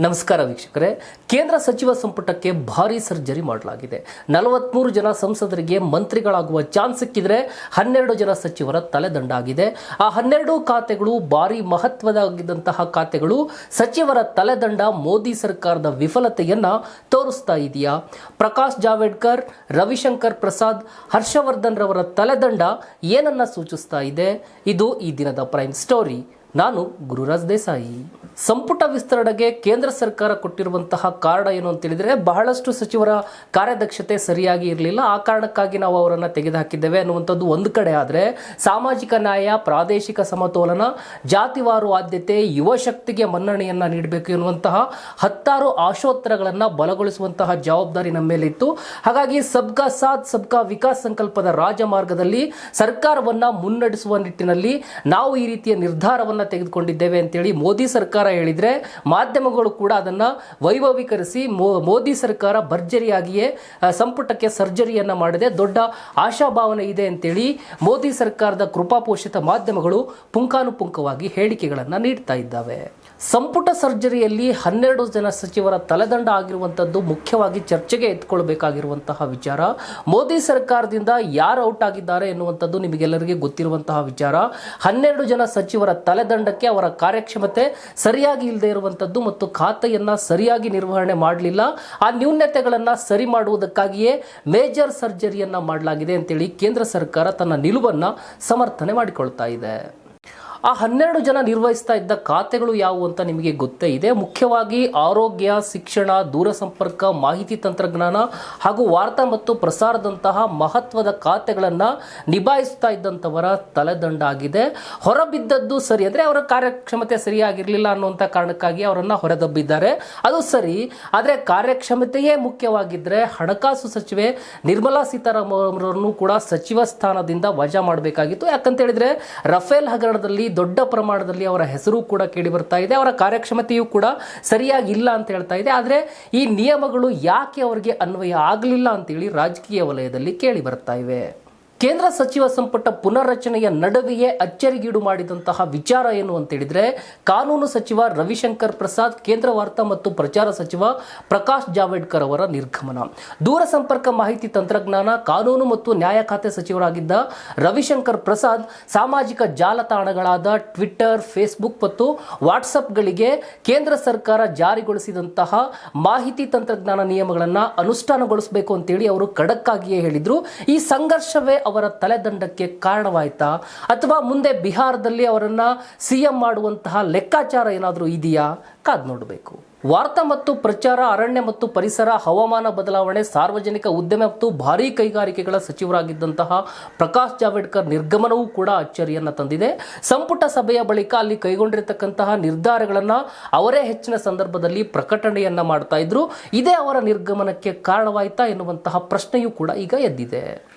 ನಮಸ್ಕಾರ ವೀಕ್ಷಕರೇ, ಕೇಂದ್ರ ಸಚಿವ ಸಂಪುಟಕ್ಕೆ ಭಾರಿ ಸರ್ಜರಿ ಮಾಡಲಾಗಿದೆ. 43 ಜನ ಸಂಸದರಿಗೆ ಮಂತ್ರಿಗಳಾಗುವ ಚಾನ್ಸ್ ಸಿಕ್ಕಿದ್ರೆ 12 ಜನ ಸಚಿವರ ತಲೆದಂಡ ಆಗಿದೆ. ಆ 12 ಖಾತೆಗಳು ಭಾರಿ ಮಹತ್ವದಾಗಿದ್ದಂತಹ ಖಾತೆಗಳು. ಸಚಿವರ ತಲೆದಂಡ ಮೋದಿ ಸರ್ಕಾರದ ವಿಫಲತೆಯನ್ನ ತೋರಿಸ್ತಾ ಇದೆಯಾ? ಪ್ರಕಾಶ್ ಜಾವಡೇಕರ್, ರವಿಶಂಕರ್ ಪ್ರಸಾದ್, ಹರ್ಷವರ್ಧನ್ ರವರ ತಲೆದಂಡ ಏನನ್ನ ಸೂಚಿಸ್ತಾ ಇದೆ? ಇದು ಈ ದಿನದ ಪ್ರೈಮ್ ಸ್ಟೋರಿ. ನಾನು ಗುರುರಾಜ್ ದೇಸಾಯಿ. ಸಂಪುಟ ವಿಸ್ತರಣೆಗೆ ಕೇಂದ್ರ ಸರ್ಕಾರ ಕೊಟ್ಟಿರುವಂತಹ ಕಾರಣ ಏನು ಅಂತ ಹೇಳಿದ್ರೆ, ಬಹಳಷ್ಟು ಸಚಿವರ ಕಾರ್ಯದಕ್ಷತೆ ಸರಿಯಾಗಿ ಇರಲಿಲ್ಲ, ಆ ಕಾರಣಕ್ಕಾಗಿ ನಾವು ಅವರನ್ನು ತೆಗೆದುಹಾಕಿದ್ದೇವೆ ಅನ್ನುವಂಥದ್ದು ಒಂದು ಕಡೆ. ಆದರೆ ಸಾಮಾಜಿಕ ನ್ಯಾಯ, ಪ್ರಾದೇಶಿಕ ಸಮತೋಲನ, ಜಾತಿವಾರು ಆದ್ಯತೆ, ಯುವ ಶಕ್ತಿಗೆ ಮನ್ನಣೆಯನ್ನ ನೀಡಬೇಕು ಎನ್ನುವಂತಹ 10 ಆಶೋತ್ತರಗಳನ್ನು ಬಲಗೊಳಿಸುವಂತಹ ಜವಾಬ್ದಾರಿ ನಮ್ಮ ಮೇಲೆ ಇತ್ತು. ಹಾಗಾಗಿ ಸಬ್ಕಾ ಸಾಥ್ ಸಬ್ಕಾ ವಿಕಾಸ್ ಸಂಕಲ್ಪದ ರಾಜಮಾರ್ಗದಲ್ಲಿ ಸರ್ಕಾರವನ್ನ ಮುನ್ನಡೆಸುವ ನಿಟ್ಟಿನಲ್ಲಿ ನಾವು ಈ ರೀತಿಯ ನಿರ್ಧಾರವನ್ನು ತೆಗೆದುಕೊಂಡಿದ್ದೇವೆ ಅಂತೇಳಿ ಮೋದಿ ಸರ್ಕಾರ ಹೇಳಿದ್ರೆ, ಮಾಧ್ಯಮಗಳು ಕೂಡ ಅದನ್ನ ವೈಭವೀಕರಿಸಿ ಮೋದಿ ಸರ್ಕಾರ ಭರ್ಜರಿಯಾಗಿಯೇ ಸಂಪುಟಕ್ಕೆ ಸರ್ಜರಿಯನ್ನ ಮಾಡಿದೆ, ದೊಡ್ಡ ಆಶಾಭಾವನೆ ಇದೆ ಅಂತೇಳಿ ಮೋದಿ ಸರ್ಕಾರದ ಕೃಪಾಪೋಷಿತ ಮಾಧ್ಯಮಗಳು ಪುಂಖಾನುಪುಂಖವಾಗಿ ಹೇಳಿಕೆಗಳನ್ನು ನೀಡ್ತಾ ಇದ್ದಾವೆ. ಸಂಪುಟ ಸರ್ಜರಿಯಲ್ಲಿ 12 ಜನ ಸಚಿವರ ತಲೆದಂಡ ಆಗಿರುವಂಥದ್ದು ಮುಖ್ಯವಾಗಿ ಚರ್ಚೆಗೆ ಎತ್ಕೊಳ್ಬೇಕಾಗಿರುವಂತಹ ವಿಚಾರ. ಮೋದಿ ಸರ್ಕಾರದಿಂದ ಯಾರು ಔಟ್ ಆಗಿದ್ದಾರೆ ಎನ್ನುವಂಥದ್ದು ನಿಮಗೆಲ್ಲರಿಗೆ ಗೊತ್ತಿರುವಂತಹ ವಿಚಾರ. 12 ಜನ ಸಚಿವರ ತಲೆದಂಡಕ್ಕೆ ಅವರ ಕಾರ್ಯಕ್ಷಮತೆ ಸರಿಯಾಗಿ ಇಲ್ಲದೆ ಇರುವಂಥದ್ದು ಮತ್ತು ಖಾತೆಯನ್ನ ಸರಿಯಾಗಿ ನಿರ್ವಹಣೆ ಮಾಡಲಿಲ್ಲ. ಆ ನ್ಯೂನತೆಗಳನ್ನು ಸರಿ ಮಾಡುವುದಕ್ಕಾಗಿಯೇ ಮೇಜರ್ ಸರ್ಜರಿಯನ್ನ ಮಾಡಲಾಗಿದೆ ಅಂತೇಳಿ ಕೇಂದ್ರ ಸರ್ಕಾರ ತನ್ನ ನಿಲುವನ್ನು ಸಮರ್ಥನೆ ಮಾಡಿಕೊಳ್ತಾ ಇದೆ. ಆ 12 ಜನ ನಿರ್ವಹಿಸ್ತಾ ಇದ್ದ ಖಾತೆಗಳು ಯಾವುವು ಅಂತ ನಿಮಗೆ ಗೊತ್ತೇ ಇದೆ. ಮುಖ್ಯವಾಗಿ ಆರೋಗ್ಯ, ಶಿಕ್ಷಣ, ದೂರಸಂಪರ್ಕ, ಮಾಹಿತಿ ತಂತ್ರಜ್ಞಾನ ಹಾಗೂ ವಾರ್ತಾ ಮತ್ತು ಪ್ರಸಾರದಂತಹ ಮಹತ್ವದ ಖಾತೆಗಳನ್ನು ನಿಭಾಯಿಸ್ತಾ ಇದ್ದಂಥವರ ತಲೆದಂಡ ಆಗಿದೆ. ಹೊರಬಿದ್ದದ್ದು ಸರಿ, ಅಂದರೆ ಅವರ ಕಾರ್ಯಕ್ಷಮತೆ ಸರಿಯಾಗಿರಲಿಲ್ಲ ಅನ್ನುವಂಥ ಕಾರಣಕ್ಕಾಗಿ ಅವರನ್ನು ಹೊರದಬ್ಬಿದ್ದಾರೆ, ಅದು ಸರಿ. ಆದರೆ ಕಾರ್ಯಕ್ಷಮತೆಯೇ ಮುಖ್ಯವಾಗಿದ್ದರೆ ಹಣಕಾಸು ಸಚಿವೆ ನಿರ್ಮಲಾ ಸೀತಾರಾಮನ್ ಅವರನ್ನು ಕೂಡ ಸಚಿವ ಸ್ಥಾನದಿಂದ ವಜಾ ಮಾಡಬೇಕಾಗಿತ್ತು. ಯಾಕಂತ ಹೇಳಿದ್ರೆ ರಫೇಲ್ ಹಗರಣದಲ್ಲಿ ದೊಡ್ಡ ಪ್ರಮಾಣದಲ್ಲಿ ಅವರ ಹೆಸರು ಕೂಡ ಕೇಳಿ ಬರ್ತಾ ಇದೆ, ಅವರ ಕಾರ್ಯಕ್ಷಮತೆಯೂ ಕೂಡ ಸರಿಯಾಗಿ ಇಲ್ಲ ಅಂತ ಹೇಳ್ತಾ ಇದೆ. ಆದರೆ ಈ ನಿಯಮಗಳು ಯಾಕೆ ಅವರಿಗೆ ಅನ್ವಯ ಆಗಲಿಲ್ಲ ಅಂತೇಳಿ ರಾಜಕೀಯ ವಲಯದಲ್ಲಿ ಕೇಳಿ ಬರ್ತಾ ಇವೆ. ಕೇಂದ್ರ ಸಚಿವ ಸಂಪುಟ ಪುನರ್ರಚನೆಯ ನಡುವೆಯೇ ಅಚ್ಚರಿಗೀಡು ಮಾಡಿದಂತಹ ವಿಚಾರ ಏನು ಅಂತ ಹೇಳಿದ್ರೆ, ಕಾನೂನು ಸಚಿವ ರವಿಶಂಕರ್ ಪ್ರಸಾದ್, ಕೇಂದ್ರ ವಾರ್ತಾ ಮತ್ತು ಪ್ರಚಾರ ಸಚಿವ ಪ್ರಕಾಶ್ ಜಾವಡೇಕರ್ ಅವರ ನಿರ್ಗಮನ. ದೂರಸಂಪರ್ಕ, ಮಾಹಿತಿ ತಂತ್ರಜ್ಞಾನ, ಕಾನೂನು ಮತ್ತು ನ್ಯಾಯ ಖಾತೆ ಸಚಿವರಾಗಿದ್ದ ರವಿಶಂಕರ್ ಪ್ರಸಾದ್ ಸಾಮಾಜಿಕ ಜಾಲತಾಣಗಳಾದ ಟ್ವಿಟರ್, ಫೇಸ್ಬುಕ್ ಮತ್ತು ವಾಟ್ಸಪ್ಗಳಿಗೆ ಕೇಂದ್ರ ಸರ್ಕಾರ ಜಾರಿಗೊಳಿಸಿದಂತಹ ಮಾಹಿತಿ ತಂತ್ರಜ್ಞಾನ ನಿಯಮಗಳನ್ನು ಅನುಷ್ಠಾನಗೊಳಿಸಬೇಕು ಅಂತೇಳಿ ಅವರು ಖಡಕ್ಕಾಗಿಯೇ ಹೇಳಿದ್ರು. ಈ ಸಂಘರ್ಷವೇ ಅವರ ತಲೆದಂಡಕ್ಕೆ ಕಾರಣವಾಯ್ತಾ, ಅಥವಾ ಮುಂದೆ ಬಿಹಾರದಲ್ಲಿ ಅವರನ್ನ ಸಿಎಂ ಮಾಡುವಂತಹ ಲೆಕ್ಕಾಚಾರ ಏನಾದರೂ ಇದೆಯಾ? ಕಾದ್ ನೋಡಬೇಕು. ವಾರ್ತಾ ಮತ್ತು ಪ್ರಚಾರ, ಅರಣ್ಯ ಮತ್ತು ಪರಿಸರ, ಹವಾಮಾನ ಬದಲಾವಣೆ, ಸಾರ್ವಜನಿಕ ಉದ್ಯಮ ಮತ್ತು ಭಾರೀ ಕೈಗಾರಿಕೆಗಳ ಸಚಿವರಾಗಿದ್ದಂತಹ ಪ್ರಕಾಶ್ ಜಾವಡೇಕರ್ ನಿರ್ಗಮನವೂ ಕೂಡ ಅಚ್ಚರಿಯನ್ನ ತಂದಿದೆ. ಸಂಪುಟ ಸಭೆಯ ಬಳಿಕ ಅಲ್ಲಿ ಕೈಗೊಂಡಿರತಕ್ಕಂತಹ ನಿರ್ಧಾರಗಳನ್ನು ಅವರೇ ಹೆಚ್ಚಿನ ಸಂದರ್ಭದಲ್ಲಿ ಪ್ರಕಟಣೆಯನ್ನ ಮಾಡ್ತಾ ಇದ್ರು. ಇದೇ ಅವರ ನಿರ್ಗಮನಕ್ಕೆ ಕಾರಣವಾಯ್ತಾ ಎನ್ನುವಂತಹ ಪ್ರಶ್ನೆಯೂ ಕೂಡ ಈಗ ಎದ್ದಿದೆ.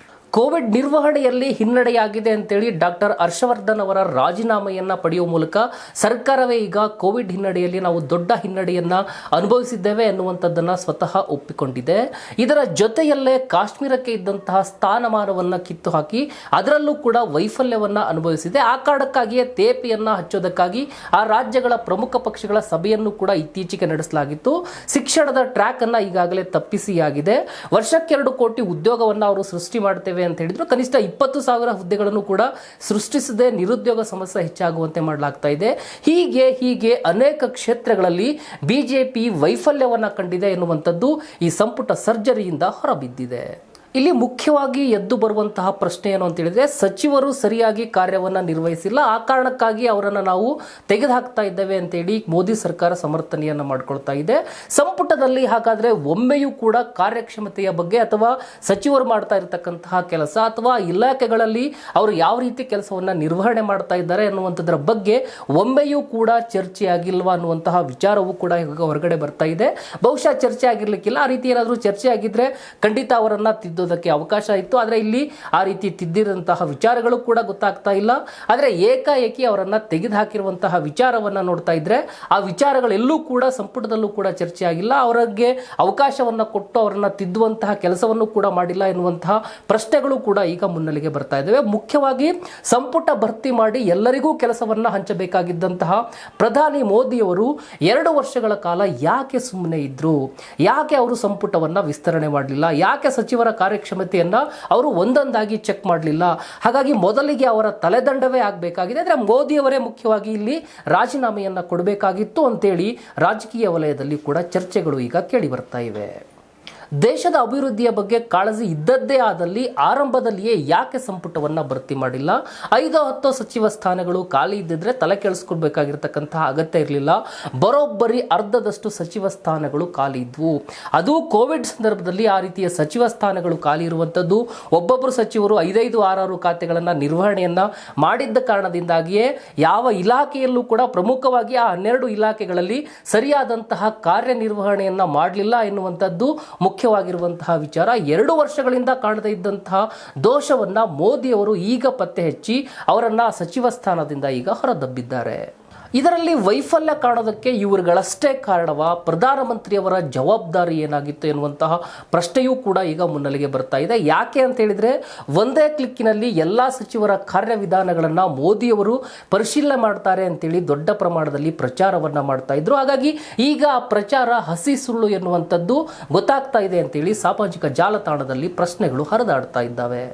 ಕೋವಿಡ್ ನಿರ್ವಹಣೆಯಲ್ಲಿ ಹಿನ್ನಡೆಯಾಗಿದೆ ಅಂತೇಳಿ ಡಾಕ್ಟರ್ ಹರ್ಷವರ್ಧನ್ ಅವರ ರಾಜೀನಾಮೆಯನ್ನ ಪಡೆಯುವ ಮೂಲಕ ಸರ್ಕಾರವೇ ಈಗ ಕೋವಿಡ್ ಹಿನ್ನಡೆಯಲ್ಲಿ ನಾವು ದೊಡ್ಡ ಹಿನ್ನಡೆಯನ್ನ ಅನುಭವಿಸಿದ್ದೇವೆ ಎನ್ನುವಂಥದ್ದನ್ನು ಸ್ವತಃ ಒಪ್ಪಿಕೊಂಡಿದೆ. ಇದರ ಜೊತೆಯಲ್ಲೇ ಕಾಶ್ಮೀರಕ್ಕೆ ಇದ್ದಂತಹ ಸ್ಥಾನಮಾನವನ್ನು ಕಿತ್ತು ಹಾಕಿ ಅದರಲ್ಲೂ ಕೂಡ ವೈಫಲ್ಯವನ್ನ ಅನುಭವಿಸಿದೆ. ಆ ಕಾರಣಕ್ಕಾಗಿಯೇ ತೇಪೆಯನ್ನ ಹಚ್ಚೋದಕ್ಕಾಗಿ ಆ ರಾಜ್ಯಗಳ ಪ್ರಮುಖ ಪಕ್ಷಗಳ ಸಭೆಯನ್ನು ಕೂಡ ಇತ್ತೀಚೆಗೆ ನಡೆಸಲಾಗಿತ್ತು. ಶಿಕ್ಷಣದ ಟ್ರ್ಯಾಕ್ ಅನ್ನ ಈಗಾಗಲೇ ತಪ್ಪಿಸಿಯಾಗಿದೆ. ವರ್ಷಕ್ಕೆ 2 ಕೋಟಿ ಉದ್ಯೋಗವನ್ನು ಅವರು ಸೃಷ್ಟಿ ಮಾಡ್ತೇವೆ ಅಂತ ಹೇಳಿದ್ರು. ಕನಿಷ್ಠ 20,000 ಹುದ್ದೆಗಳನ್ನು ಕೂಡ ಸೃಷ್ಟಿಸದೆ ನಿರುದ್ಯೋಗ ಸಮಸ್ಯೆ ಹೆಚ್ಚಾಗುವಂತೆ ಮಾಡಲಾಗ್ತಾ ಇದೆ. ಹೀಗೆ ಅನೇಕ ಕ್ಷೇತ್ರಗಳಲ್ಲಿ ಬಿಜೆಪಿ ವೈಫಲ್ಯವನ್ನ ಕಂಡಿದೆ ಎನ್ನುವಂಥದ್ದು ಈ ಸಂಪುಟ ಸರ್ಜರಿಯಿಂದ ಹೊರಬಿದ್ದಿದೆ. ಇಲ್ಲಿ ಮುಖ್ಯವಾಗಿ ಎದ್ದು ಬರುವಂತಹ ಪ್ರಶ್ನೆ ಏನು ಅಂತ ಹೇಳಿದ್ರೆ, ಸಚಿವರು ಸರಿಯಾಗಿ ಕಾರ್ಯವನ್ನು ನಿರ್ವಹಿಸಿಲ್ಲ, ಆ ಕಾರಣಕ್ಕಾಗಿ ಅವರನ್ನು ನಾವು ತೆಗೆದುಹಾಕ್ತಾ ಇದ್ದೇವೆ ಅಂತೇಳಿ ಮೋದಿ ಸರ್ಕಾರ ಸಮರ್ಥನೆಯನ್ನು ಮಾಡಿಕೊಳ್ತಾ ಇದೆ. ಸಂಪುಟದಲ್ಲಿ ಹಾಗಾದ್ರೆ ಒಮ್ಮೆಯೂ ಕೂಡ ಕಾರ್ಯಕ್ಷಮತೆಯ ಬಗ್ಗೆ ಅಥವಾ ಸಚಿವರು ಮಾಡ್ತಾ ಇರತಕ್ಕಂತಹ ಕೆಲಸ ಅಥವಾ ಇಲಾಖೆಗಳಲ್ಲಿ ಅವರು ಯಾವ ರೀತಿ ಕೆಲಸವನ್ನು ನಿರ್ವಹಣೆ ಮಾಡ್ತಾ ಇದ್ದಾರೆ ಅನ್ನುವಂಥದ್ರ ಬಗ್ಗೆ ಒಮ್ಮೆಯೂ ಕೂಡ ಚರ್ಚೆ ಆಗಿಲ್ವಾ ಅನ್ನುವಂತಹ ವಿಚಾರವೂ ಕೂಡ ಈಗ ಹೊರಗಡೆ ಬರ್ತಾ ಇದೆ. ಬಹುಶಃ ಚರ್ಚೆ ಆಗಿರ್ಲಿಕ್ಕಿಲ್ಲ. ಆ ರೀತಿ ಏನಾದರೂ ಚರ್ಚೆ ಆಗಿದ್ರೆ ಖಂಡಿತ ಅವರನ್ನ ತಿದ್ದೋದಕ್ಕೆ ಅವಕಾಶ ಇತ್ತು. ಆದರೆ ಇಲ್ಲಿ ಆ ರೀತಿ ತಿದ್ದಿದಂತಹ ವಿಚಾರಗಳು ಕೂಡ ಗೊತ್ತಾಗ್ತಾ ಇಲ್ಲ. ಆದರೆ ಏಕಾಏಕಿ ಅವರನ್ನು ತೆಗೆದುಹಾಕಿರುವಂತಹ ವಿಚಾರವನ್ನು ನೋಡ್ತಾ ಇದ್ರೆ ಆ ವಿಚಾರಗಳೆಲ್ಲೂ ಕೂಡ ಸಂಪುಟದಲ್ಲೂ ಕೂಡ ಚರ್ಚೆ ಆಗಿಲ್ಲ. ಅವರಿಗೆ ಅವಕಾಶವನ್ನು ಕೊಟ್ಟು ಅವರನ್ನು ತಿದ್ದುವಂತಹ ಕೆಲಸವನ್ನು ಕೂಡ ಮಾಡಿಲ್ಲ ಎನ್ನುವಂತಹ ಪ್ರಶ್ನೆಗಳು ಕೂಡ ಈಗ ಮುನ್ನೆಲೆಗೆ ಬರ್ತಾ ಇದ್ದಾವೆ. ಮುಖ್ಯವಾಗಿ ಸಂಪುಟ ಭರ್ತಿ ಮಾಡಿ ಎಲ್ಲರಿಗೂ ಕೆಲಸವನ್ನು ಹಂಚಬೇಕಾಗಿದ್ದಂತಹ ಪ್ರಧಾನಿ ಮೋದಿಯವರು 2 ವರ್ಷಗಳ ಕಾಲ ಯಾಕೆ ಸುಮ್ಮನೆ ಇದ್ರು? ಯಾಕೆ ಅವರು ಸಂಪುಟವನ್ನ ವಿಸ್ತರಣೆ ಮಾಡಲಿಲ್ಲ? ಯಾಕೆ ಸಚಿವರ ಕಾರ್ಯಕ್ಷಮತೆಯನ್ನ ಅವರು ಒಂದೊಂದಾಗಿ ಚೆಕ್ ಮಾಡಲಿಲ್ಲ? ಹಾಗಾಗಿ ಮೊದಲಿಗೆ ಅವರ ತಲೆದಂಡವೇ ಆಗಬೇಕಾಗಿದೆ. ಆದರೆ ಮೋದಿಯವರೇ ಮುಖ್ಯವಾಗಿ ಇಲ್ಲಿ ರಾಜೀನಾಮೆಯನ್ನ ಕೊಡಬೇಕಾಗಿತ್ತು ಅಂತೇಳಿ ರಾಜಕೀಯ ವಲಯದಲ್ಲಿ ಕೂಡ ಚರ್ಚೆಗಳು ಈಗ ಕೇಳಿ ಬರ್ತಾ ಇವೆ. ದೇಶದ ಅಭಿವೃದ್ಧಿಯ ಬಗ್ಗೆ ಕಾಳಜಿ ಇದ್ದದ್ದೇ ಆದಲ್ಲಿ ಆರಂಭದಲ್ಲಿಯೇ ಯಾಕೆ ಸಂಪುಟವನ್ನ ಭರ್ತಿ ಮಾಡಿಲ್ಲ? 5-10 ಸಚಿವ ಸ್ಥಾನಗಳು ಖಾಲಿ ಇದ್ದಿದ್ರೆ ತಲೆ ಕೆಡಿಸ್ಕೊಳ್ಬೇಕಾಗಿರ್ತಕ್ಕಂತಹ ಅಗತ್ಯ ಇರಲಿಲ್ಲ. ಬರೋಬ್ಬರಿ ಅರ್ಧದಷ್ಟು ಸಚಿವ ಸ್ಥಾನಗಳು ಖಾಲಿ ಇದ್ವು. ಅದು ಕೋವಿಡ್ ಸಂದರ್ಭದಲ್ಲಿ ಆ ರೀತಿಯ ಸಚಿವ ಸ್ಥಾನಗಳು ಖಾಲಿ ಇರುವಂಥದ್ದು. ಒಬ್ಬೊಬ್ಬರು ಸಚಿವರು 5-6 ಖಾತೆಗಳನ್ನು ನಿರ್ವಹಣೆಯನ್ನ ಮಾಡಿದ್ದ ಕಾರಣದಿಂದಾಗಿಯೇ ಯಾವ ಇಲಾಖೆಯಲ್ಲೂ ಕೂಡ ಪ್ರಮುಖವಾಗಿ ಆ 12 ಇಲಾಖೆಗಳಲ್ಲಿ ಸರಿಯಾದಂತಹ ಕಾರ್ಯನಿರ್ವಹಣೆಯನ್ನ ಮಾಡಲಿಲ್ಲ ಎನ್ನುವಂಥದ್ದು ಮುಖ್ಯವಾಗಿರುವಂತಹ ವಿಚಾರ. 2 ವರ್ಷಗಳಿಂದ ಕಾಣದೇ ಇದ್ದಂತಹ ದೋಷವನ್ನ ಮೋದಿಯವರು ಈಗ ಪತ್ತೆ ಹಚ್ಚಿ ಅವರನ್ನ ಸಚಿವ ಸ್ಥಾನದಿಂದ ಈಗ ಹೊರದಬ್ಬಿದ್ದಾರೆ. ಇದರಲ್ಲಿ ವೈಫಲ್ಯ ಕಾಣೋದಕ್ಕೆ ಇವರುಗಳಷ್ಟೇ ಕಾರಣವಾ? ಪ್ರಧಾನಮಂತ್ರಿಯವರ ಜವಾಬ್ದಾರಿ ಏನಾಗಿತ್ತು ಎನ್ನುವಂತಹ ಪ್ರಶ್ನೆಯೂ ಕೂಡ ಈಗ ಮುನ್ನೆಲೆಗೆ ಬರ್ತಾ ಇದೆ. ಯಾಕೆ ಅಂತ ಹೇಳಿದ್ರೆ ಒಂದೇ ಕ್ಲಿಕ್ಕಿನಲ್ಲಿ ಎಲ್ಲಾ ಸಚಿವರ ಕಾರ್ಯವಿಧಾನಗಳನ್ನ ಮೋದಿಯವರು ಪರಿಶೀಲನೆ ಮಾಡ್ತಾರೆ ಅಂತೇಳಿ ದೊಡ್ಡ ಪ್ರಮಾಣದಲ್ಲಿ ಪ್ರಚಾರವನ್ನ ಮಾಡ್ತಾ ಇದ್ರು. ಹಾಗಾಗಿ ಈಗ ಆ ಪ್ರಚಾರ ಹಸಿ ಸುಳ್ಳು ಎನ್ನುವಂಥದ್ದು ಗೊತ್ತಾಗ್ತಾ ಇದೆ ಅಂತೇಳಿ ಸಾಮಾಜಿಕ ಜಾಲತಾಣದಲ್ಲಿ ಪ್ರಶ್ನೆಗಳು ಹರಿದಾಡ್ತಾ ಇದ್ದಾವೆ.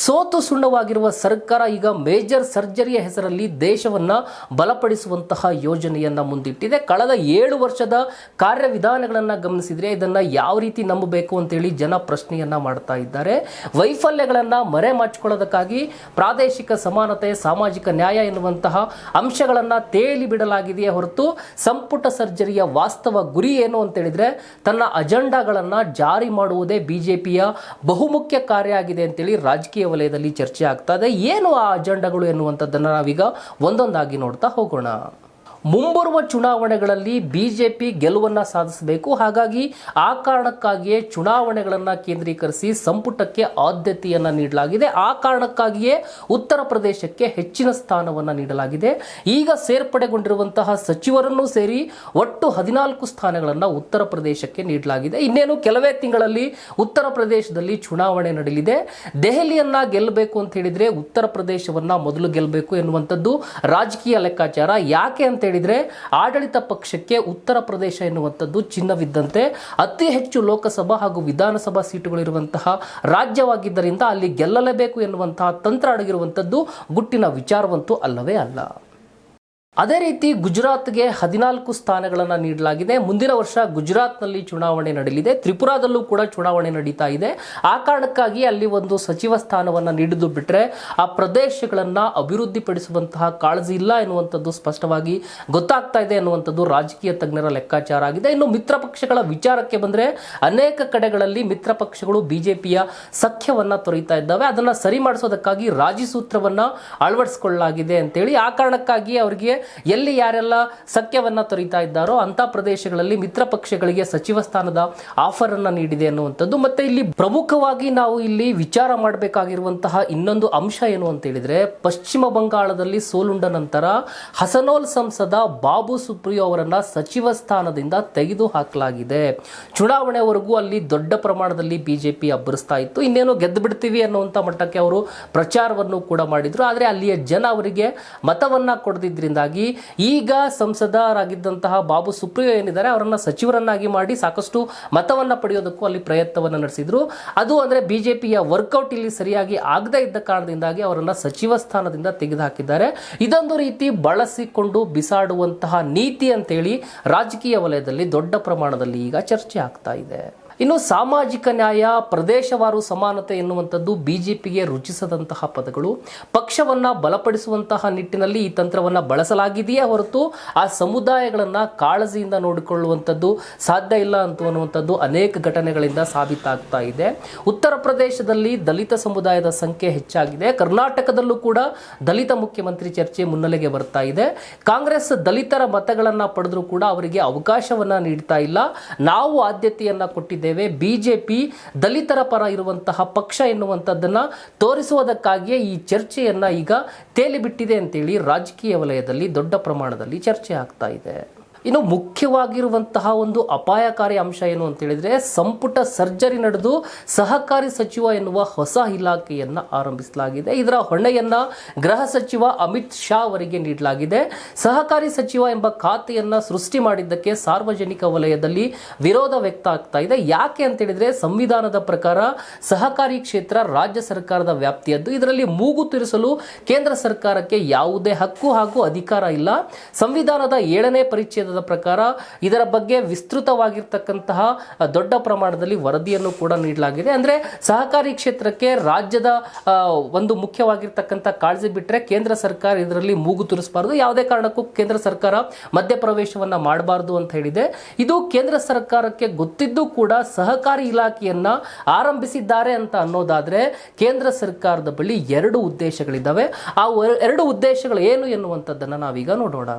ಸೋತು ಸುಣ್ಣವಾಗಿರುವ ಸರ್ಕಾರ ಈಗ ಮೇಜರ್ ಸರ್ಜರಿಯ ಹೆಸರಲ್ಲಿ ದೇಶವನ್ನ ಬಲಪಡಿಸುವಂತಹ ಯೋಜನೆಯನ್ನ ಮುಂದಿಟ್ಟಿದೆ. ಕಳೆದ 7 ವರ್ಷದ ಕಾರ್ಯವಿಧಾನಗಳನ್ನ ಗಮನಿಸಿದ್ರೆ ಇದನ್ನ ಯಾವ ರೀತಿ ನಂಬಬೇಕು ಅಂತೇಳಿ ಜನ ಪ್ರಶ್ನೆಯನ್ನ ಮಾಡ್ತಾ ಇದ್ದಾರೆ. ವೈಫಲ್ಯಗಳನ್ನ ಮರೆಮಾಚಿಕೊಳ್ಳೋದಕ್ಕಾಗಿ ಪ್ರಾದೇಶಿಕ ಸಮಾನತೆ, ಸಾಮಾಜಿಕ ನ್ಯಾಯ ಎನ್ನುವಂತಹ ಅಂಶಗಳನ್ನ ತೇಲಿ ಬಿಡಲಾಗಿದೆಯೇ ಹೊರತು ಸಂಪುಟ ಸರ್ಜರಿಯ ವಾಸ್ತವ ಗುರಿ ಏನು ಅಂತ ಹೇಳಿದ್ರೆ ತನ್ನ ಅಜೆಂಡಾಗಳನ್ನ ಜಾರಿ ಮಾಡುವುದೇ ಬಿಜೆಪಿಯ ಬಹುಮುಖ್ಯ ಕಾರ್ಯ ಆಗಿದೆ ಅಂತೇಳಿ ರಾಜಕೀಯ ವಲಯದಲ್ಲಿ ಚರ್ಚೆ ಆಗ್ತಾ ಇದೆ. ಏನು ಆ ಅಜೆಂಡಾಗಳು ಎನ್ನುವಂಥದ್ದನ್ನು ನಾವೀಗ ಒಂದೊಂದಾಗಿ ನೋಡ್ತಾ ಹೋಗೋಣ. ಮುಂಬರುವ ಚುನಾವಣೆಗಳಲ್ಲಿ ಬಿಜೆಪಿ ಗೆಲುವನ್ನ ಸಾಧಿಸಬೇಕು. ಹಾಗಾಗಿ ಆ ಕಾರಣಕ್ಕಾಗಿಯೇ ಚುನಾವಣೆಗಳನ್ನು ಕೇಂದ್ರೀಕರಿಸಿ ಸಂಪುಟಕ್ಕೆ ಆದ್ಯತೆಯನ್ನ ನೀಡಲಾಗಿದೆ. ಆ ಕಾರಣಕ್ಕಾಗಿಯೇ ಉತ್ತರ ಪ್ರದೇಶಕ್ಕೆ ಹೆಚ್ಚಿನ ಸ್ಥಾನವನ್ನು ನೀಡಲಾಗಿದೆ. ಈಗ ಸೇರ್ಪಡೆಗೊಂಡಿರುವಂತಹ ಸಚಿವರನ್ನು ಸೇರಿ ಒಟ್ಟು 14 ಸ್ಥಾನಗಳನ್ನು ಉತ್ತರ ಪ್ರದೇಶಕ್ಕೆ ನೀಡಲಾಗಿದೆ. ಇನ್ನೇನು ಕೆಲವೇ ತಿಂಗಳಲ್ಲಿ ಉತ್ತರ ಪ್ರದೇಶದಲ್ಲಿ ಚುನಾವಣೆ ನಡೆಯಲಿದೆ. ದೆಹಲಿಯನ್ನ ಗೆಲ್ಲಬೇಕು ಅಂತ ಹೇಳಿದ್ರೆ ಉತ್ತರ ಪ್ರದೇಶವನ್ನ ಮೊದಲು ಗೆಲ್ಲಬೇಕು ಎನ್ನುವಂಥದ್ದು ರಾಜಕೀಯ ಲೆಕ್ಕಾಚಾರ. ಯಾಕೆ ಅಂತ ಹೇಳಿದ್ರೆ ಆಡಳಿತ ಪಕ್ಷಕ್ಕೆ ಉತ್ತರ ಪ್ರದೇಶ ಎನ್ನುವಂಥದ್ದು ಚಿನ್ನವಿದ್ದಂತೆ ಅತಿ ಹೆಚ್ಚು ಲೋಕಸಭಾ ಹಾಗೂ ವಿಧಾನಸಭಾ ಸೀಟುಗಳಿರುವಂತಹ ರಾಜ್ಯವಾಗಿದ್ದರಿಂದ ಅಲ್ಲಿ ಗೆಲ್ಲಲೇಬೇಕು ಎನ್ನುವಂತಹ ತಂತ್ರ ಅಡಗಿರುವಂಥದ್ದು ಗುಟ್ಟಿನ ವಿಚಾರವಂತೂ ಅಲ್ಲವೇ ಅಲ್ಲ. ಅದೇ ರೀತಿ ಗುಜರಾತ್ಗೆ 14 ಸ್ಥಾನಗಳನ್ನು ನೀಡಲಾಗಿದೆ. ಮುಂದಿನ ವರ್ಷ ಗುಜರಾತ್ನಲ್ಲಿ ಚುನಾವಣೆ ನಡೆಯಲಿದೆ. ತ್ರಿಪುರಾದಲ್ಲೂ ಕೂಡ ಚುನಾವಣೆ ನಡೀತಾ ಇದೆ. ಆ ಕಾರಣಕ್ಕಾಗಿ ಅಲ್ಲಿ ಒಂದು ಸಚಿವ ಸ್ಥಾನವನ್ನು ನೀಡಿದ್ದು ಬಿಟ್ಟರೆ ಆ ಪ್ರದೇಶಗಳನ್ನು ಅಭಿವೃದ್ಧಿಪಡಿಸುವಂತಹ ಕಾಳಜಿ ಇಲ್ಲ ಎನ್ನುವಂಥದ್ದು ಸ್ಪಷ್ಟವಾಗಿ ಗೊತ್ತಾಗ್ತಾ ಇದೆ ಎನ್ನುವಂಥದ್ದು ರಾಜಕೀಯ ತಜ್ಞರ ಲೆಕ್ಕಾಚಾರ ಆಗಿದೆ. ಇನ್ನು ಮಿತ್ರ ಪಕ್ಷಗಳ ವಿಚಾರಕ್ಕೆ ಬಂದರೆ ಅನೇಕ ಕಡೆಗಳಲ್ಲಿ ಮಿತ್ರ ಪಕ್ಷಗಳು ಬಿಜೆಪಿಯ ಸಖ್ಯವನ್ನ ತೊರೆಯುತ್ತಾ ಇದ್ದಾವೆ. ಅದನ್ನು ಸರಿ ಮಾಡಿಸೋದಕ್ಕಾಗಿ ರಾಜಿ ಸೂತ್ರವನ್ನ ಅಳವಡಿಸಿಕೊಳ್ಳಲಾಗಿದೆ ಅಂತೇಳಿ ಆ ಕಾರಣಕ್ಕಾಗಿ ಅವರಿಗೆ ಎಲ್ಲಿ ಯಾರೆಲ್ಲ ಸಖ್ಯವನ್ನ ತೊರೀತಾ ಇದ್ದಾರೋ ಅಂತ ಪ್ರದೇಶಗಳಲ್ಲಿ ಮಿತ್ರ ಪಕ್ಷಗಳಿಗೆ ಸಚಿವ ಸ್ಥಾನದ ಆಫರ್ ಅನ್ನ ನೀಡಿದೆ ಅನ್ನುವಂಥದ್ದು. ಮತ್ತೆ ಇಲ್ಲಿ ಪ್ರಮುಖವಾಗಿ ನಾವು ಇಲ್ಲಿ ವಿಚಾರ ಮಾಡಬೇಕಾಗಿರುವಂತಹ ಇನ್ನೊಂದು ಅಂಶ ಏನು ಅಂತ ಹೇಳಿದ್ರೆ ಪಶ್ಚಿಮ ಬಂಗಾಳದಲ್ಲಿ ಸೋಲುಂಡ ನಂತರ ಹಸನೋಲ್ ಸಂಸದ ಬಾಬು ಸುಪ್ರಿಯೋ ಅವರನ್ನ ಸಚಿವ ಸ್ಥಾನದಿಂದ ತೆಗೆದು ಹಾಕಲಾಗಿದೆ. ಚುನಾವಣೆವರೆಗೂ ಅಲ್ಲಿ ದೊಡ್ಡ ಪ್ರಮಾಣದಲ್ಲಿ ಬಿಜೆಪಿ ಅಬ್ಬರಿಸ್ತಾ ಇತ್ತು. ಇನ್ನೇನು ಗೆದ್ದು ಬಿಡ್ತೀವಿ ಅನ್ನುವಂಥ ಮಟ್ಟಕ್ಕೆ ಅವರು ಪ್ರಚಾರವನ್ನು ಕೂಡ ಮಾಡಿದ್ರು. ಆದರೆ ಅಲ್ಲಿಯ ಜನ ಅವರಿಗೆ ಮತವನ್ನ ಕೊಡದಿದ್ರಿಂದಾಗಿ ಈಗ ಸಂಸದರಾಗಿದ್ದಂತಹ ಬಾಬು ಸುಪ್ರಿಯೋ ಏನಿದ್ದಾರೆ ಅವರನ್ನ ಸಚಿವರನ್ನಾಗಿ ಮಾಡಿ ಸಾಕಷ್ಟು ಮತವನ್ನ ಪಡೆಯೋದಕ್ಕೂ ಅಲ್ಲಿ ಪ್ರಯತ್ನವನ್ನು ನಡೆಸಿದ್ರು. ಅದು ಅಂದ್ರೆ ಬಿಜೆಪಿಯ ವರ್ಕೌಟ್ ಇಲ್ಲಿ ಸರಿಯಾಗಿ ಆಗದೇ ಇದ್ದ ಕಾರಣದಿಂದಾಗಿ ಅವರನ್ನ ಸಚಿವ ಸ್ಥಾನದಿಂದ ತೆಗೆದುಹಾಕಿದ್ದಾರೆ. ಇದೊಂದು ರೀತಿ ಬಳಸಿಕೊಂಡು ಬಿಸಾಡುವಂತಹ ನೀತಿ ಅಂತೇಳಿ ರಾಜಕೀಯ ವಲಯದಲ್ಲಿ ದೊಡ್ಡ ಪ್ರಮಾಣದಲ್ಲಿ ಈಗ ಚರ್ಚೆ ಆಗ್ತಾ ಇದೆ. ಇನ್ನು ಸಾಮಾಜಿಕ ನ್ಯಾಯ, ಪ್ರದೇಶವಾರು ಸಮಾನತೆ ಎನ್ನುವಂಥದ್ದು ಬಿಜೆಪಿಗೆ ರುಚಿಸದಂತಹ ಪದಗಳು. ಪಕ್ಷವನ್ನ ಬಲಪಡಿಸುವಂತಹ ನಿಟ್ಟಿನಲ್ಲಿ ಈ ತಂತ್ರವನ್ನ ಬಳಸಲಾಗಿದೆಯೇ ಹೊರತು ಆ ಸಮುದಾಯಗಳನ್ನ ಕಾಳಜಿಯಿಂದ ನೋಡಿಕೊಳ್ಳುವಂಥದ್ದು ಸಾಧ್ಯ ಇಲ್ಲ ಅನ್ನುವಂಥದ್ದು ಅನೇಕ ಘಟನೆಗಳಿಂದ ಸಾಬೀತಾಗ್ತಾ ಇದೆ. ಉತ್ತರ ಪ್ರದೇಶದಲ್ಲಿ ದಲಿತ ಸಮುದಾಯದ ಸಂಖ್ಯೆ ಹೆಚ್ಚಾಗಿದೆ. ಕರ್ನಾಟಕದಲ್ಲೂ ಕೂಡ ದಲಿತ ಮುಖ್ಯಮಂತ್ರಿ ಚರ್ಚೆ ಮುನ್ನೆಲೆಗೆ ಬರ್ತಾ ಇದೆ. ಕಾಂಗ್ರೆಸ್ ದಲಿತರ ಮತಗಳನ್ನ ಪಡೆದರೂ ಕೂಡ ಅವರಿಗೆ ಅವಕಾಶವನ್ನ ನೀಡ್ತಾ ಇಲ್ಲ. ನಾವು ಆದ್ಯತೆಯನ್ನ ಕೊಟ್ಟಿದ್ದೇವೆ, ಇದ್ದೇವೆ, ಬಿಜೆಪಿ ದಲಿತರ ಪರ ಇರುವಂತಹ ಪಕ್ಷ ಎನ್ನುವಂಥದ್ದನ್ನ ತೋರಿಸುವುದಕ್ಕಾಗಿಯೇ ಈ ಚರ್ಚೆಯನ್ನ ಈಗ ತೇಲಿಬಿಟ್ಟಿದೆ ಅಂತೇಳಿ ರಾಜಕೀಯ ವಲಯದಲ್ಲಿ ದೊಡ್ಡ ಪ್ರಮಾಣದಲ್ಲಿ ಚರ್ಚೆ ಆಗ್ತಾ ಇದೆ. ಇನ್ನು ಮುಖ್ಯವಾಗಿರುವಂತಹ ಒಂದು ಅಪಾಯಕಾರಿ ಅಂಶ ಏನು ಅಂತ ಹೇಳಿದ್ರೆ, ಸಂಪುಟ ಸರ್ಜರಿ ನಡೆದು ಸಹಕಾರಿ ಸಚಿವ ಎನ್ನುವ ಹೊಸ ಇಲಾಖೆಯನ್ನ ಆರಂಭಿಸಲಾಗಿದೆ. ಇದರ ಹೊಣೆಯನ್ನ ಗೃಹ ಸಚಿವ ಅಮಿತ್ ಶಾ ಅವರಿಗೆ ನೀಡಲಾಗಿದೆ. ಸಹಕಾರಿ ಸಚಿವ ಎಂಬ ಖಾತೆಯನ್ನ ಸೃಷ್ಟಿ ಮಾಡಿದ್ದಕ್ಕೆ ಸಾರ್ವಜನಿಕ ವಲಯದಲ್ಲಿ ವಿರೋಧ ವ್ಯಕ್ತ ಆಗ್ತಾ ಇದೆ. ಯಾಕೆ ಅಂತ ಹೇಳಿದ್ರೆ, ಸಂವಿಧಾನದ ಪ್ರಕಾರ ಸಹಕಾರಿ ಕ್ಷೇತ್ರ ರಾಜ್ಯ ಸರ್ಕಾರದ ವ್ಯಾಪ್ತಿಯದ್ದು. ಇದರಲ್ಲಿ ಮೂಗು ತಿರುಸಲು ಕೇಂದ್ರ ಸರ್ಕಾರಕ್ಕೆ ಯಾವುದೇ ಹಕ್ಕು ಹಾಗೂ ಅಧಿಕಾರ ಇಲ್ಲ. ಸಂವಿಧಾನದ 7ನೇ ಪರಿಚ್ಛೇದ ಪ್ರಕಾರ ಇದರ ಬಗ್ಗೆ ವಿಸ್ತೃತವಾಗಿರ್ತಕ್ಕಂತಹ ದೊಡ್ಡ ಪ್ರಮಾಣದಲ್ಲಿ ವರದಿಯನ್ನು ಕೂಡ ನೀಡಲಾಗಿದೆ. ಅಂದ್ರೆ ಸಹಕಾರಿ ಕ್ಷೇತ್ರಕ್ಕೆ ರಾಜ್ಯದ ಒಂದು ಮುಖ್ಯವಾಗಿರ್ತಕ್ಕಂಥ ಕಾಳಜಿ ಬಿಟ್ಟರೆ ಕೇಂದ್ರ ಸರ್ಕಾರ ಇದರಲ್ಲಿ ಮೂಗು ತುರಿಸಬಾರದು, ಯಾವುದೇ ಕಾರಣಕ್ಕೂ ಕೇಂದ್ರ ಸರ್ಕಾರ ಮಧ್ಯಪ್ರವೇಶವನ್ನ ಮಾಡಬಾರದು ಅಂತ ಹೇಳಿದೆ. ಇದು ಕೇಂದ್ರ ಸರ್ಕಾರಕ್ಕೆ ಗೊತ್ತಿದ್ದು ಕೂಡ ಸಹಕಾರಿ ಇಲಾಖೆಯನ್ನ ಆರಂಭಿಸಿದ್ದಾರೆ ಅಂತ ಅನ್ನೋದಾದ್ರೆ, ಕೇಂದ್ರ ಸರ್ಕಾರದ ಬಳಿ 2 ಉದ್ದೇಶಗಳಿದ್ದಾವೆ. ಆ 2 ಉದ್ದೇಶಗಳು ಏನು ಎನ್ನುವಂಥದ್ದನ್ನ ನಾವೀಗ ನೋಡೋಣ.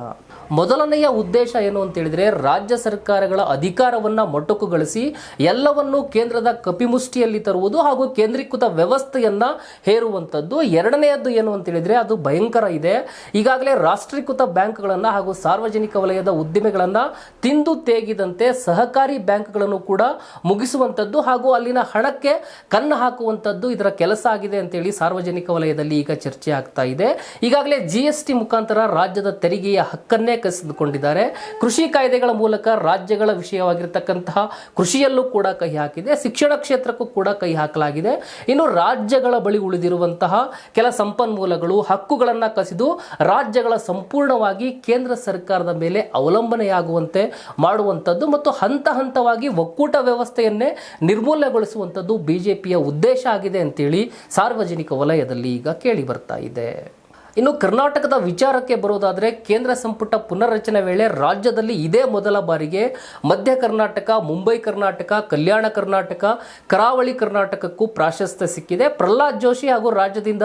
ಮೊದಲನೆಯ ಉದ್ದೇಶ ಏನು ಅಂತ ಹೇಳಿದ್ರೆ, ರಾಜ್ಯ ಸರ್ಕಾರಗಳ ಅಧಿಕಾರವನ್ನ ಮೊಟಕುಗೊಳಿಸಿ ಎಲ್ಲವನ್ನೂ ಕೇಂದ್ರದ ಕಪಿಮುಷ್ಟಿಯಲ್ಲಿ ತರುವುದು ಹಾಗೂ ಕೇಂದ್ರೀಕೃತ ವ್ಯವಸ್ಥೆಯನ್ನ ಹೇರುವಂತದ್ದು. ಎರಡನೆಯದ್ದು ಏನು ಅಂತ ಹೇಳಿದ್ರೆ, ಅದು ಭಯಂಕರ ಇದೆ. ಈಗಾಗಲೇ ರಾಷ್ಟ್ರೀಕೃತ ಬ್ಯಾಂಕ್ಗಳನ್ನ ಹಾಗೂ ಸಾರ್ವಜನಿಕ ವಲಯದ ಉದ್ದಿಮೆಗಳನ್ನ ತಿಂದು ತೇಗಿದಂತೆ ಸಹಕಾರಿ ಬ್ಯಾಂಕ್ಗಳನ್ನು ಕೂಡ ಮುಗಿಸುವಂತದ್ದು ಹಾಗೂ ಅಲ್ಲಿನ ಹಣಕ್ಕೆ ಕಣ್ಣು ಹಾಕುವಂತದ್ದು ಇದರ ಕೆಲಸ ಆಗಿದೆ ಅಂತೇಳಿ ಸಾರ್ವಜನಿಕ ವಲಯದಲ್ಲಿ ಈಗ ಚರ್ಚೆ ಆಗ್ತಾ ಇದೆ. ಈಗಾಗಲೇ GST ಮುಖಾಂತರ ರಾಜ್ಯದ ತೆರಿಗೆಯ ಹಕ್ಕನ್ನೇ ಕಸಿದುಕೊಂಡಿದ್ದಾರೆ. ಕೃಷಿ ಕಾಯ್ದೆಗಳ ಮೂಲಕ ರಾಜ್ಯಗಳ ವಿಷಯವಾಗಿರತಕ್ಕಂತಹ ಕೃಷಿಯಲ್ಲೂ ಕೂಡ ಕೈ ಹಾಕಿದೆ. ಶಿಕ್ಷಣ ಕ್ಷೇತ್ರಕ್ಕೂ ಕೂಡ ಕೈ ಹಾಕಲಾಗಿದೆ. ಇನ್ನು ರಾಜ್ಯಗಳ ಬಳಿ ಉಳಿದಿರುವಂತಹ ಕೆಲ ಸಂಪನ್ಮೂಲಗಳು, ಹಕ್ಕುಗಳನ್ನು ಕಸಿದು ರಾಜ್ಯಗಳ ಸಂಪೂರ್ಣವಾಗಿ ಕೇಂದ್ರ ಸರ್ಕಾರದ ಮೇಲೆ ಅವಲಂಬನೆಯಾಗುವಂತೆ ಮಾಡುವಂಥದ್ದು ಮತ್ತು ಹಂತ ಹಂತವಾಗಿ ಒಕ್ಕೂಟ ವ್ಯವಸ್ಥೆಯನ್ನೇ ನಿರ್ಮೂಲನೆಗೊಳಿಸುವಂಥದ್ದು ಬಿಜೆಪಿಯ ಉದ್ದೇಶ ಆಗಿದೆ ಅಂತೇಳಿ ಸಾರ್ವಜನಿಕ ವಲಯದಲ್ಲಿ ಈಗ ಕೇಳಿ ಬರ್ತಾ ಇದೆ. ಇನ್ನು ಕರ್ನಾಟಕದ ವಿಚಾರಕ್ಕೆ ಬರೋದಾದರೆ, ಕೇಂದ್ರ ಸಂಪುಟ ಪುನರ್ರಚನೆ ವೇಳೆ ರಾಜ್ಯದಲ್ಲಿ ಇದೇ ಮೊದಲ ಬಾರಿಗೆ ಮಧ್ಯ ಕರ್ನಾಟಕ, ಮುಂಬೈ ಕರ್ನಾಟಕ, ಕಲ್ಯಾಣ ಕರ್ನಾಟಕ, ಕರಾವಳಿ ಕರ್ನಾಟಕಕ್ಕೂ ಪ್ರಾಶಸ್ತ್ಯ ಸಿಕ್ಕಿದೆ. ಪ್ರಹ್ಲಾದ್ ಜೋಶಿ ಹಾಗೂ ರಾಜ್ಯದಿಂದ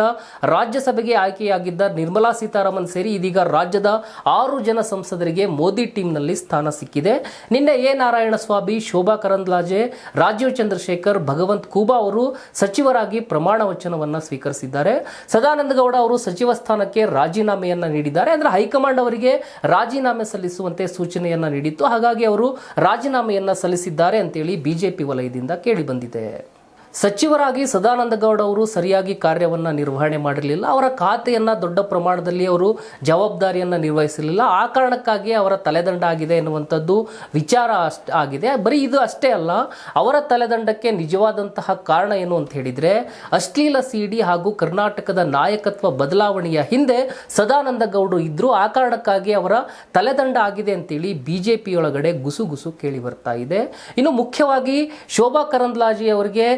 ರಾಜ್ಯಸಭೆಗೆ ಆಯ್ಕೆಯಾಗಿದ್ದ ನಿರ್ಮಲಾ ಸೀತಾರಾಮನ್ ಸೇರಿ ಇದೀಗ ರಾಜ್ಯದ 6 ಜನ ಸಂಸದರಿಗೆ ಮೋದಿ ಟೀಮ್ನಲ್ಲಿ ಸ್ಥಾನ ಸಿಕ್ಕಿದೆ. ನಿನ್ನೆ ನಾರಾಯಣಸ್ವಾಮಿ, ಶೋಭಾ ಕರಂದ್ಲಾಜೆ, ರಾಜೀವ್ ಚಂದ್ರಶೇಖರ್, ಭಗವಂತ್ ಖೂಬಾ ಅವರು ಸಚಿವರಾಗಿ ಪ್ರಮಾಣ ವಚನವನ್ನು ಸ್ವೀಕರಿಸಿದ್ದಾರೆ. ಸದಾನಂದ ಗೌಡ ಅವರು ಸಚಿವ ರಾಜೀನಾಮೆಯನ್ನ ನೀಡಿದ್ದಾರೆ. ಅಂದ್ರೆ ಹೈಕಮಾಂಡ್ ಅವರಿಗೆ ರಾಜೀನಾಮೆ ಸಲ್ಲಿಸುವಂತೆ ಸೂಚನೆಯನ್ನ ನೀಡಿತ್ತು. ಹಾಗಾಗಿ ಅವರು ರಾಜೀನಾಮೆಯನ್ನ ಸಲ್ಲಿಸಿದ್ದಾರೆ ಅಂತೇಳಿ ಬಿಜೆಪಿ ವಲಯದಿಂದ ಕೇಳಿ ಬಂದಿದೆ. ಸಚಿವರಾಗಿ ಸದಾನಂದ ಗೌಡ ಅವರು ಸರಿಯಾಗಿ ಕಾರ್ಯವನ್ನ ನಿರ್ವಹಣೆ ಮಾಡಿರಲಿಲ್ಲ. ಅವರ ಖಾತೆಯನ್ನ ದೊಡ್ಡ ಪ್ರಮಾಣದಲ್ಲಿ ಅವರು ಜವಾಬ್ದಾರಿಯನ್ನ ನಿರ್ವಹಿಸಲಿಲ್ಲ. ಆ ಕಾರಣಕ್ಕಾಗಿ ಅವರ ತಲೆದಂಡ ಆಗಿದೆ ಎನ್ನುವಂಥದ್ದು ವಿಚಾರ ಆಗಿದೆ. ಬರೀ ಇದು ಅಷ್ಟೇ ಅಲ್ಲ, ಅವರ ತಲೆದಂಡಕ್ಕೆ ನಿಜವಾದಂತಹ ಕಾರಣ ಏನು ಅಂತ ಹೇಳಿದ್ರೆ, ಅಶ್ಲೀಲ ಸಿಡಿ ಹಾಗೂ ಕರ್ನಾಟಕದ ನಾಯಕತ್ವ ಬದಲಾವಣೆಯ ಹಿಂದೆ ಸದಾನಂದ ಗೌಡರು ಇದ್ರು. ಆ ಕಾರಣಕ್ಕಾಗಿ ಅವರ ತಲೆದಂಡ ಆಗಿದೆ ಅಂತೇಳಿ ಬಿಜೆಪಿಯೊಳಗಡೆ ಗುಸುಗುಸು ಕೇಳಿ ಬರ್ತಾ ಇದೆ. ಇನ್ನು ಮುಖ್ಯವಾಗಿ ಶೋಭಾ ಕರಂದ್ಲಾಜೆ ಅವರಿಗೆ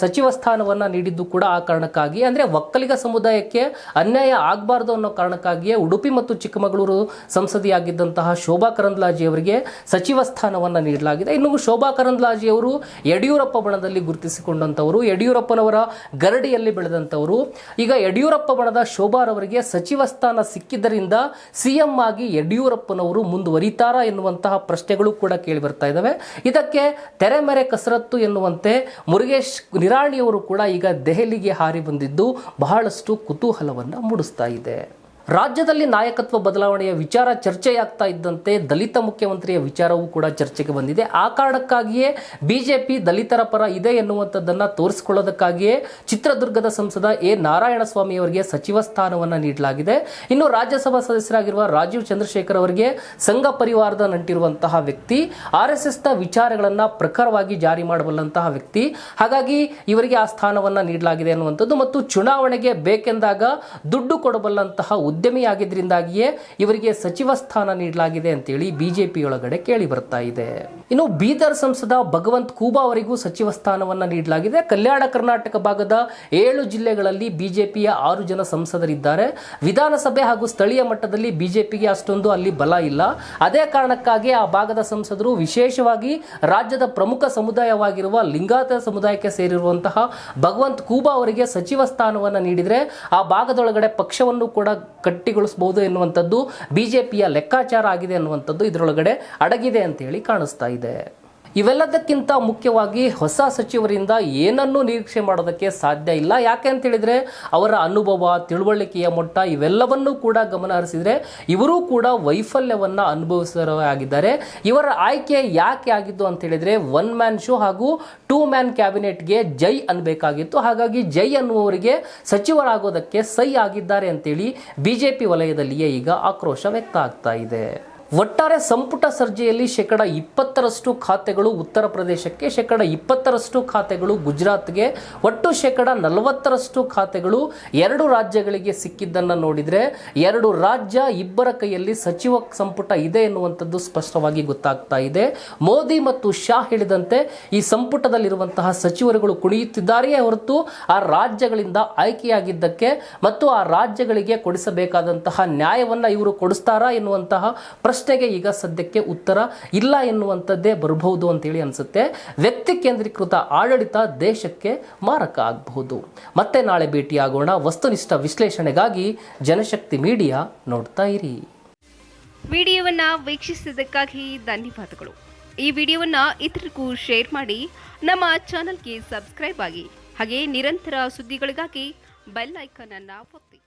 ಸಚಿವ ಸ್ಥಾನವನ್ನ ನೀಡಿದ್ದು ಕೂಡ ಆ ಕಾರಣಕ್ಕಾಗಿ, ಅಂದ್ರೆ ಒಕ್ಕಲಿಗ ಸಮುದಾಯಕ್ಕೆ ಅನ್ಯಾಯ ಆಗಬಾರದು ಅನ್ನೋ ಕಾರಣಕ್ಕಾಗಿಯೇ ಉಡುಪಿ ಮತ್ತು ಚಿಕ್ಕಮಗಳೂರು ಸಂಸದೆಯಾಗಿದ್ದಂತಹ ಶೋಭಾ ಕರಂದ್ಲಾಜೆ ಅವರಿಗೆ ಸಚಿವ ಸ್ಥಾನವನ್ನ ನೀಡಲಾಗಿದೆ. ಇನ್ನು ಶೋಭಾ ಕರಂದ್ಲಾಜೆ ಅವರು ಯಡಿಯೂರಪ್ಪ ಬಣದಲ್ಲಿ ಗುರುತಿಸಿಕೊಂಡಂತವರು, ಯಡಿಯೂರಪ್ಪನವರ ಗರಡಿಯಲ್ಲಿ ಬೆಳೆದಂತವರು. ಈಗ ಯಡಿಯೂರಪ್ಪ ಬಣದ ಶೋಭಾರವರಿಗೆ ಸಚಿವ ಸ್ಥಾನ ಸಿಕ್ಕಿದ್ದರಿಂದ ಸಿಎಂ ಆಗಿ ಯಡಿಯೂರಪ್ಪನವರು ಮುಂದುವರಿತಾರಾ ಎನ್ನುವಂತಹ ಪ್ರಶ್ನೆಗಳು ಕೂಡ ಕೇಳಿ ಬರ್ತಾ ಇದ್ದಾವೆ. ಇದಕ್ಕೆ ತೆರೆಮೆರೆ ಕಸರತ್ತು ಎನ್ನುವಂತೆ ಮುರುಗೇಶ್ ನಿರಾಣಿಯವರು ಕೂಡ ಈಗ ದೆಹಲಿಗೆ ಹಾರಿ ಬಂದಿದ್ದು ಬಹಳಷ್ಟು ಕುತೂಹಲವನ್ನು ಮೂಡಿಸ್ತಾ ಇದೆ. ರಾಜ್ಯದಲ್ಲಿ ನಾಯಕತ್ವ ಬದಲಾವಣೆಯ ವಿಚಾರ ಚರ್ಚೆಯಾಗ್ತಾ ಇದ್ದಂತೆ ದಲಿತ ಮುಖ್ಯಮಂತ್ರಿಯ ವಿಚಾರವೂ ಕೂಡ ಚರ್ಚೆಗೆ ಬಂದಿದೆ. ಆ ಕಾರಣಕ್ಕಾಗಿಯೇ ಬಿಜೆಪಿ ದಲಿತರ ಪರ ಇದೆ ಎನ್ನುವಂಥದ್ದನ್ನು ತೋರಿಸಿಕೊಳ್ಳೋದಕ್ಕಾಗಿಯೇ ಚಿತ್ರದುರ್ಗದ ಸಂಸದ ನಾರಾಯಣಸ್ವಾಮಿ ಅವರಿಗೆ ಸಚಿವ ಸ್ಥಾನವನ್ನು ನೀಡಲಾಗಿದೆ. ಇನ್ನು ರಾಜ್ಯಸಭಾ ಸದಸ್ಯರಾಗಿರುವ ರಾಜೀವ್ ಚಂದ್ರಶೇಖರ್ ಅವರಿಗೆ ಸಂಘ ಪರಿವಾರದ ನಂಟಿರುವಂತಹ ವ್ಯಕ್ತಿ, RSSನ ವಿಚಾರಗಳನ್ನು ಪ್ರಖರವಾಗಿ ಜಾರಿ ಮಾಡಬಲ್ಲಂತಹ ವ್ಯಕ್ತಿ. ಹಾಗಾಗಿ ಇವರಿಗೆ ಆ ಸ್ಥಾನವನ್ನು ನೀಡಲಾಗಿದೆ ಅನ್ನುವಂಥದ್ದು ಮತ್ತು ಚುನಾವಣೆಗೆ ಬೇಕೆಂದಾಗ ದುಡ್ಡು ಕೊಡಬಲ್ಲಂತಹ ಉದ್ಯಮಿಯಾಗಿದ್ದರಿಂದಾಗಿಯೇ ಇವರಿಗೆ ಸಚಿವ ಸ್ಥಾನ ನೀಡಲಾಗಿದೆ ಅಂತೇಳಿ ಬಿಜೆಪಿಯೊಳಗಡೆ ಕೇಳಿ ಬರ್ತಾ ಇದೆ. ಇನ್ನು ಬೀದರ್ ಸಂಸದ ಭಗವಂತ್ ಖೂಬಾ ಅವರಿಗೂ ಸಚಿವ ಸ್ಥಾನವನ್ನ ನೀಡಲಾಗಿದೆ. ಕಲ್ಯಾಣ ಕರ್ನಾಟಕ ಭಾಗದ 7 ಜಿಲ್ಲೆಗಳಲ್ಲಿ ಬಿಜೆಪಿಯ 6 ಜನ ಸಂಸದರಿದ್ದಾರೆ. ವಿಧಾನಸಭೆ ಹಾಗೂ ಸ್ಥಳೀಯ ಮಟ್ಟದಲ್ಲಿ ಬಿಜೆಪಿಗೆ ಅಷ್ಟೊಂದು ಅಲ್ಲಿ ಬಲ ಇಲ್ಲ. ಅದೇ ಕಾರಣಕ್ಕಾಗಿ ಆ ಭಾಗದ ಸಂಸದರು ವಿಶೇಷವಾಗಿ ರಾಜ್ಯದ ಪ್ರಮುಖ ಸಮುದಾಯವಾಗಿರುವ ಲಿಂಗಾಯತ ಸಮುದಾಯಕ್ಕೆ ಸೇರಿರುವಂತಹ ಭಗವಂತ್ ಖೂಬಾ ಅವರಿಗೆ ಸಚಿವ ಸ್ಥಾನವನ್ನು ನೀಡಿದರೆ ಆ ಭಾಗದೊಳಗಡೆ ಪಕ್ಷವನ್ನು ಕೂಡ ಗಟ್ಟಿಗೊಳಿಸಬಹುದು ಎನ್ನುವಂಥದ್ದು ಬಿಜೆಪಿಯ ಲೆಕ್ಕಾಚಾರ ಆಗಿದೆ ಅನ್ನುವಂಥದ್ದು ಇದರೊಳಗಡೆ ಅಡಗಿದೆ ಅಂತ ಹೇಳಿ ಕಾಣಿಸ್ತಾ ಇದೆ. ಇವೆಲ್ಲದಕ್ಕಿಂತ ಮುಖ್ಯವಾಗಿ ಹೊಸ ಸಚಿವರಿಂದ ಏನನ್ನೂ ನಿರೀಕ್ಷೆ ಮಾಡೋದಕ್ಕೆ ಸಾಧ್ಯ ಇಲ್ಲ. ಯಾಕೆ ಅಂತ ಹೇಳಿದ್ರೆ ಅವರ ಅನುಭವ, ತಿಳುವಳಿಕೆಯ ಮಟ್ಟ ಇವೆಲ್ಲವನ್ನೂ ಕೂಡ ಗಮನ ಹರಿಸಿದ್ರೆ ಇವರು ಕೂಡ ವೈಫಲ್ಯವನ್ನ ಅನುಭವಿಸಿದವರಾಗಿದ್ದಾರೆ. ಇವರ ಆಯ್ಕೆ ಯಾಕೆ ಆಗಿದ್ದು ಅಂತ ಹೇಳಿದ್ರೆ ಒನ್ ಮ್ಯಾನ್ ಶೋ ಹಾಗೂ 2 ಮ್ಯಾನ್ ಕ್ಯಾಬಿನೆಟ್ಗೆ ಜೈ ಅನ್ಬೇಕಾಗಿತ್ತು. ಹಾಗಾಗಿ ಜೈ ಅನ್ನುವವರಿಗೆ ಸಚಿವರಾಗೋದಕ್ಕೆ ಸೈ ಆಗಿದ್ದಾರೆ ಅಂತೇಳಿ ಬಿಜೆಪಿ ವಲಯದಲ್ಲಿಯೇ ಈಗ ಆಕ್ರೋಶ ವ್ಯಕ್ತ ಆಗ್ತಾ ಇದೆ. ಒಟ್ಟಾರೆ ಸಂಪುಟ ಸರ್ಜೆಯಲ್ಲಿ 20% ಖಾತೆಗಳು ಉತ್ತರ ಪ್ರದೇಶಕ್ಕೆ, 20% ಖಾತೆಗಳು ಗುಜರಾತ್ಗೆ, ಒಟ್ಟು 40% ಖಾತೆಗಳು 2 ರಾಜ್ಯಗಳಿಗೆ ಸಿಕ್ಕಿದ್ದನ್ನು ನೋಡಿದರೆ 2 ರಾಜ್ಯ ಇಬ್ಬರ ಕೈಯಲ್ಲಿ ಸಚಿವ ಸಂಪುಟ ಇದೆ ಎನ್ನುವಂಥದ್ದು ಸ್ಪಷ್ಟವಾಗಿ ಗೊತ್ತಾಗ್ತಾ ಇದೆ. ಮೋದಿ ಮತ್ತು ಶಾ ಹೇಳಿದಂತೆ ಈ ಸಂಪುಟದಲ್ಲಿರುವಂತಹ ಸಚಿವರುಗಳು ಕುಣಿಯುತ್ತಿದ್ದಾರೆಯೇ ಹೊರತು ಆ ರಾಜ್ಯಗಳಿಂದ ಆಯ್ಕೆಯಾಗಿದ್ದಕ್ಕೆ ಮತ್ತು ಆ ರಾಜ್ಯಗಳಿಗೆ ಕೊಡಿಸಬೇಕಾದಂತಹ ನ್ಯಾಯವನ್ನು ಇವರು ಕೊಡಿಸ್ತಾರಾ ಎನ್ನುವಂತಹ ಪ್ರಶ್ನೆಗೆ ಈಗ ಸದ್ಯಕ್ಕೆ ಉತ್ತರ ಇಲ್ಲ ಎನ್ನುವಂಥದ್ದೇ ಬರಬಹುದು ಅಂತೇಳಿ ಅನಿಸುತ್ತೆ. ವ್ಯಕ್ತಿ ಕೇಂದ್ರೀಕೃತ ಆಡಳಿತ ದೇಶಕ್ಕೆ ಮಾರಕ ಆಗಬಹುದು. ಮತ್ತೆ ನಾಳೆ ಭೇಟಿಯಾಗೋಣ. ವಸ್ತುನಿಷ್ಠ ವಿಶ್ಲೇಷಣೆಗಾಗಿ ಜನಶಕ್ತಿ ಮೀಡಿಯಾ ನೋಡ್ತಾ ಇರಿ. ವಿಡಿಯೋವನ್ನು ವೀಕ್ಷಿಸಿದ್ದಕ್ಕಾಗಿ ಧನ್ಯವಾದಗಳು. ಈ ವಿಡಿಯೋವನ್ನು ಇತರರಿಗೂ ಶೇರ್ ಮಾಡಿ, ನಮ್ಮ ಚಾನಲ್ಗೆ ಸಬ್ಸ್ಕ್ರೈಬ್ ಆಗಿ, ಹಾಗೆ ನಿರಂತರ ಸುದ್ದಿಗಳಿಗಾಗಿ ಬೆಲ್ ಐಕಾನ್ ಅನ್ನು ಒತ್ತಿ.